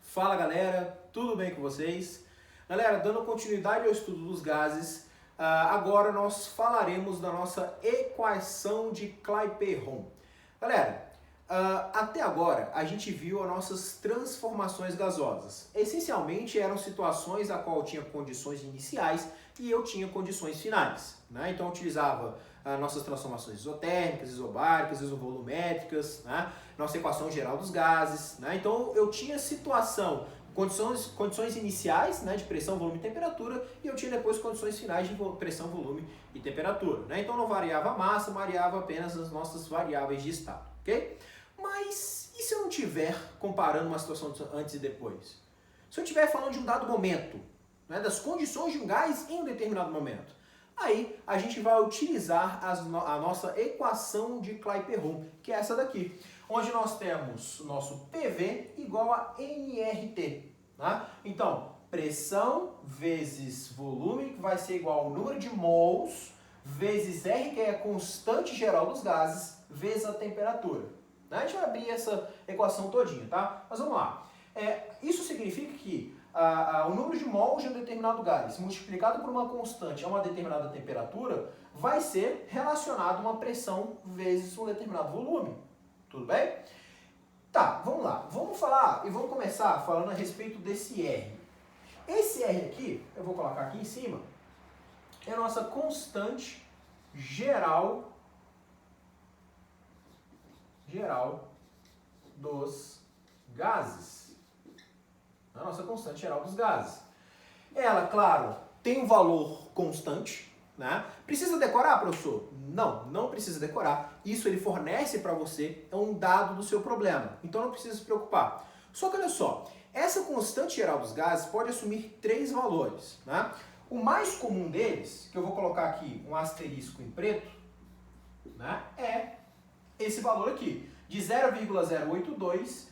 Fala galera, tudo bem com vocês? Galera, dando continuidade ao estudo dos gases, agora nós falaremos da nossa equação de Clapeyron. Galera, até agora a gente viu as nossas transformações gasosas. Essencialmente eram situações a qual eu tinha condições iniciais e eu tinha condições finais, né? Então eu utilizava nossas transformações isotérmicas, isobáricas, isovolumétricas, né? Nossa equação geral dos gases, né? Então eu tinha condições iniciais, né, de pressão, volume e temperatura, e eu tinha depois condições finais de pressão, volume e temperatura, né? Então não variava a massa, variava apenas as nossas variáveis de estado, ok? Mas e se eu não estiver comparando uma situação antes e depois? Se eu estiver falando de um dado momento, né, das condições de um gás em um determinado momento, aí a gente vai utilizar a nossa equação de Clapeyron, que é essa daqui, onde nós temos o nosso PV igual a nRT. Né? Então, pressão vezes volume, que vai ser igual ao número de mols, vezes R, que é a constante geral dos gases, vezes a temperatura. Né? A gente vai abrir essa equação todinha, tá? Mas vamos lá. Isso significa que o número de mols de um determinado gás multiplicado por uma constante a uma determinada temperatura vai ser relacionado a uma pressão vezes um determinado volume. Tudo bem? Tá, vamos lá. Vamos falar e vamos começar falando a respeito desse R. Esse R aqui, eu vou colocar aqui em cima, é a nossa constante geral dos gases. A nossa constante geral dos gases. Ela, claro, tem um valor constante, né? Precisa decorar, professor? Não, não precisa decorar. Isso ele fornece para você, é um dado do seu problema. Então não precisa se preocupar. Só que olha só, essa constante geral dos gases pode assumir três valores, né? O mais comum deles, que eu vou colocar aqui um asterisco em preto, né, é esse valor aqui, de 0,082,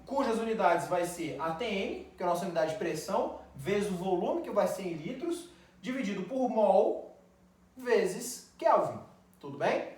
cujas unidades vai ser ATM, que é a nossa unidade de pressão, vezes o volume, que vai ser em litros, dividido por mol, vezes Kelvin. Tudo bem?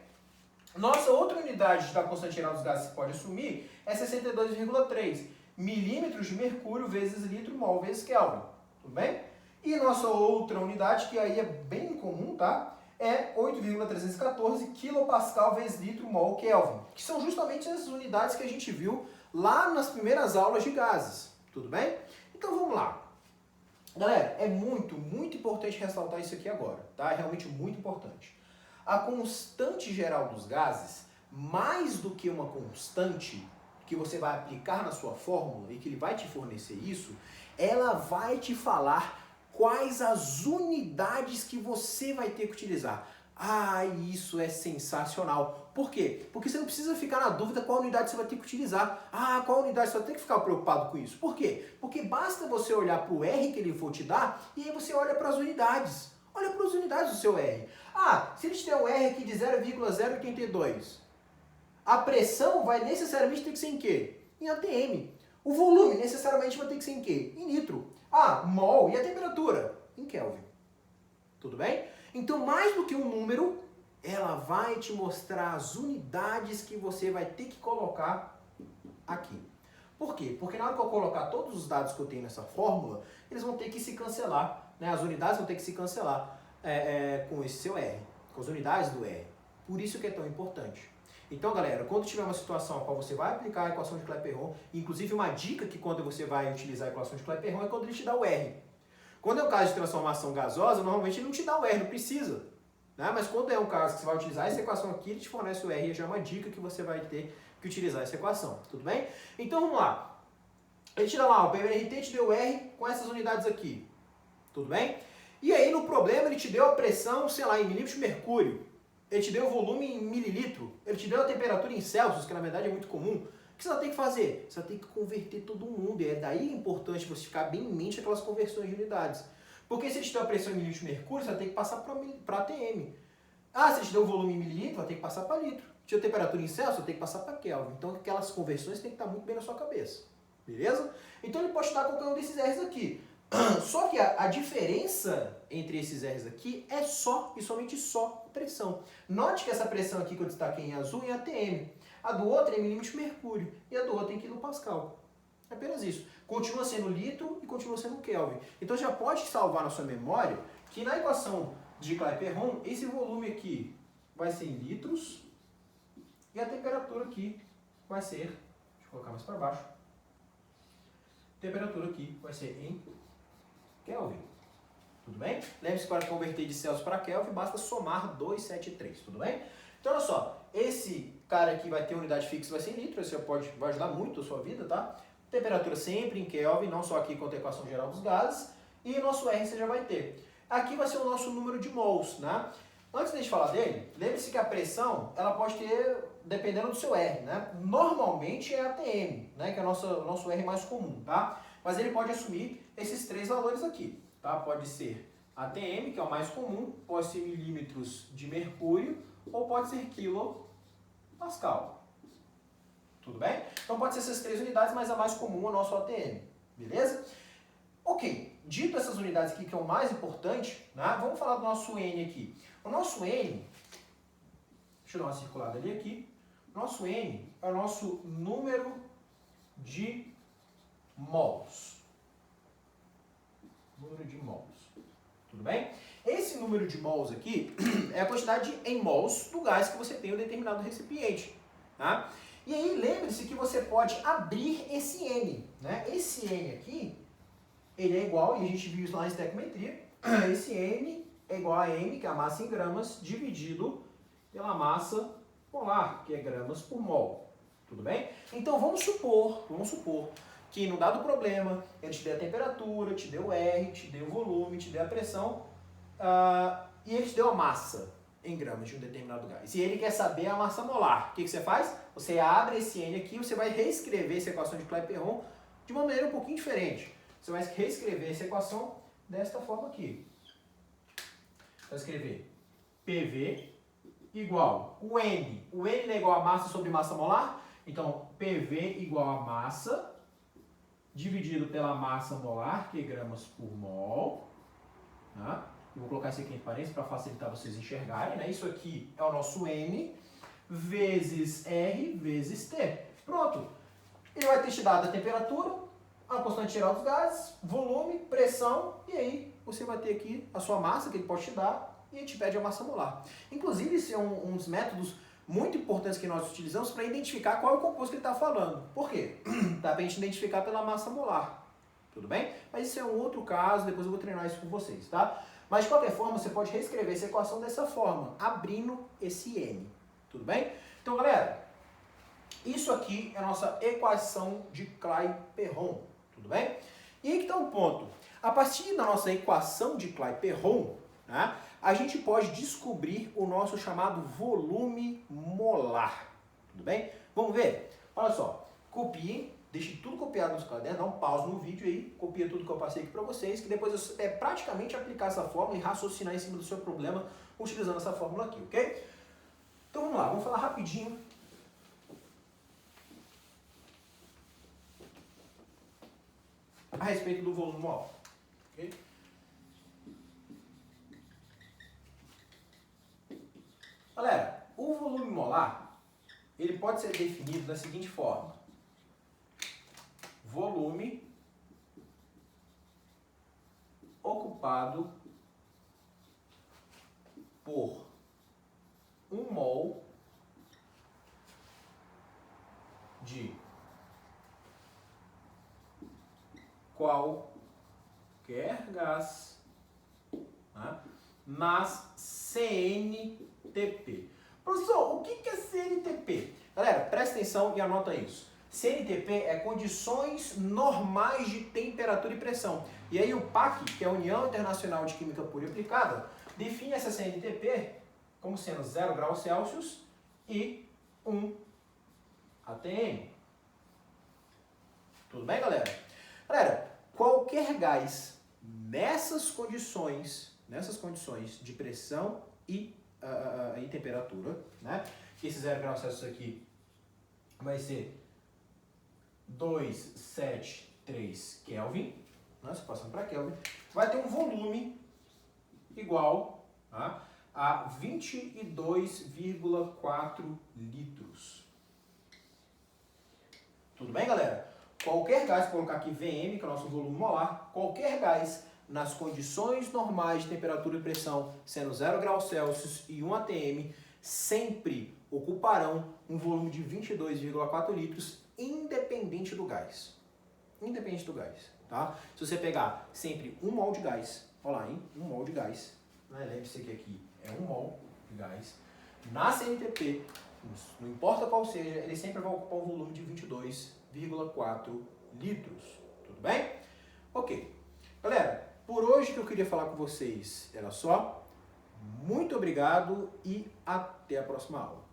Nossa outra unidade da constante geral dos gases que pode assumir é 62,3 milímetros de mercúrio vezes litro mol vezes Kelvin. Tudo bem? E nossa outra unidade, que aí é bem comum, tá? É 8,314 kPa vezes litro mol Kelvin, que são justamente as unidades que a gente viu lá nas primeiras aulas de gases. Tudo bem? Então vamos lá. Galera, é muito importante ressaltar isso aqui agora, tá? É realmente muito importante. A constante geral dos gases, mais do que uma constante que você vai aplicar na sua fórmula e que ele vai te fornecer isso, ela vai te falar quais as unidades que você vai ter que utilizar. Ah, isso é sensacional. Por quê? Porque você não precisa ficar na dúvida qual unidade você vai ter que utilizar. Ah, qual unidade você vai ter que ficar preocupado com isso. Por quê? Porque basta você olhar para o R que ele for te dar e aí você olha para as unidades. Olha para as unidades do seu R. Ah, se ele te der um R aqui de 0,082, a pressão vai necessariamente ter que ser em quê? Em ATM. O volume necessariamente vai ter que ser em quê? Em litro. Ah, mol. E a temperatura? Em Kelvin. Tudo bem? Então, mais do que um número, ela vai te mostrar as unidades que você vai ter que colocar aqui. Por quê? Porque na hora que eu colocar todos os dados que eu tenho nessa fórmula, eles vão ter que se cancelar, né? As unidades vão ter que se cancelar com esse seu R, com as unidades do R. Por isso que é tão importante. Então, galera, quando tiver uma situação a qual você vai aplicar a equação de Clapeyron, inclusive uma dica que quando você vai utilizar a equação de Clapeyron é quando ele te dá o R. Quando é um caso de transformação gasosa, normalmente ele não te dá o R, não precisa. Né? Mas quando é um caso que você vai utilizar essa equação aqui, ele te fornece o R, já é uma dica que você vai ter que utilizar essa equação. Tudo bem? Então vamos lá. Ele te dá lá, o PVRT te deu o R com essas unidades aqui. Tudo bem? E aí no problema ele te deu a pressão, sei lá, em milímetros de mercúrio. Ele te deu o volume em mililitro. Ele te deu a temperatura em Celsius, que na verdade é muito comum. O que você vai ter que fazer? Você vai ter que converter todo mundo. E é daí importante você ficar bem em mente aquelas conversões de unidades. Porque se ele te deu a pressão em milímetros de mercúrio, você vai ter que passar para ATM. Ah, se ele te deu o volume em mililitro, vai ter que passar para litro. Se te deu a temperatura em Celsius, vai ter que passar para Kelvin. Então aquelas conversões têm que estar muito bem na sua cabeça. Beleza? Então ele pode te dar qualquer um desses R's aqui. Só que a diferença entre esses R's aqui é só e somente só pressão. Note que essa pressão aqui que eu destaquei em azul é ATM. A do outro é em milímetros de mercúrio e a do outro é em quilopascal. É apenas isso. Continua sendo litro e continua sendo Kelvin. Então já pode salvar na sua memória que na equação de Clapeyron, esse volume aqui vai ser em litros e a temperatura aqui vai ser, deixa eu colocar mais para baixo, a temperatura aqui vai ser em Kelvin. Tudo bem? Lembre-se que para converter de Celsius para Kelvin, basta somar 273, tudo bem? Então, olha só, esse cara aqui vai ter unidade fixa, vai ser em litro, isso vai ajudar muito a sua vida, tá? Temperatura sempre em Kelvin, não só aqui quanto a equação geral dos gases, e o nosso R você já vai ter. Aqui vai ser o nosso número de mols, né? Antes de a gente falar dele, lembre-se que a pressão, ela pode ter, dependendo do seu R, né? Normalmente é ATM, né? Que é o nosso R mais comum, tá? Mas ele pode assumir esses três valores aqui, tá? Pode ser ATM, que é o mais comum, pode ser milímetros de mercúrio, ou pode ser quilopascal. Tudo bem? Então pode ser essas três unidades, mas a mais comum é o nosso ATM, beleza? Ok, dito essas unidades aqui que é o mais importante, né, vamos falar do nosso N aqui. O nosso N, deixa eu dar uma circulada ali aqui, o nosso N é o nosso número de mols. Número de mols, tudo bem? Esse número de mols aqui é a quantidade em mols do gás que você tem em um determinado recipiente, tá? E aí lembre-se que você pode abrir esse N, né? Esse N aqui, ele é igual, e a gente viu isso lá em estequiometria, esse N é igual a M, que é a massa em gramas, dividido pela massa molar, que é gramas por mol. Tudo bem? Então vamos supor que no dado problema, ele te deu a temperatura, te deu o R, te deu o volume, te deu a pressão, e ele te deu a massa em gramas de um determinado gás. E ele quer saber a massa molar. O que você faz? Você abre esse N aqui, você vai reescrever essa equação de Clapeyron de uma maneira um pouquinho diferente. Você vai reescrever essa equação desta forma aqui. Você vai escrever PV igual o N. O N é igual a massa sobre massa molar. Então, PV igual a massa dividido pela massa molar, que é gramas por mol. Tá? Eu vou colocar isso aqui em parênteses para facilitar vocês enxergarem, né? Isso aqui é o nosso N vezes R vezes T. Pronto. Ele vai ter te dado a temperatura, a constante geral dos gases, volume, pressão, e aí você vai ter aqui a sua massa que ele pode te dar e ele te pede a massa molar. Inclusive, esse é um dos métodos muito importantes que nós utilizamos para identificar qual é o composto que ele está falando. Por quê? Dá para a gente identificar pela massa molar. Tudo bem? Mas isso é um outro caso, depois eu vou treinar isso com vocês, tá? Mas de qualquer forma, você pode reescrever essa equação dessa forma, abrindo esse N. Tudo bem? Então, galera, isso aqui é a nossa equação de Clapeyron. Tudo bem? E aí que está um ponto. A partir da nossa equação de Clapeyron, né, a gente pode descobrir o nosso chamado volume molar. Tudo bem? Vamos ver? Olha só. Copiem, deixe tudo copiado no seu caderno, dá um pause no vídeo aí, copia tudo que eu passei aqui para vocês, que depois é praticamente aplicar essa fórmula e raciocinar em cima do seu problema utilizando essa fórmula aqui, ok? Então vamos lá, vamos falar rapidinho a respeito do volume molar. Okay? Galera, o volume molar, ele pode ser definido da seguinte forma. Volume ocupado por 1 mol de qualquer gás, né, mas CNTP. Professor, o que é CNTP? Galera, presta atenção e anota isso. CNTP é condições normais de temperatura e pressão. E aí o PAC, que é a União Internacional de Química Pura e Aplicada, define essa CNTP como sendo 0 graus Celsius e 1 ATM. Tudo bem, galera? Galera, qualquer gás nessas condições de pressão e temperatura, né? Esse 0 graus Celsius aqui vai ser 273 Kelvin, né? Se passando para Kelvin, vai ter um volume igual, tá, a 22,4 litros. Tudo bem, galera? qualquer gás, vou colocar aqui VM, que é o nosso volume molar, qualquer gás nas condições normais de temperatura e pressão, sendo 0 graus Celsius e 1 atm, sempre ocuparão um volume de 22,4 litros, independente do gás. Independente do gás, tá? Se você pegar sempre 1 mol de gás, olha lá, hein? 1 mol de gás, né? Lembre-se que aqui é 1 mol de gás. Na CNTP, não importa qual seja, ele sempre vai ocupar um volume de 22,4 litros. Tudo bem? Ok. Galera, por hoje que eu queria falar com vocês era só. Muito obrigado e até a próxima aula.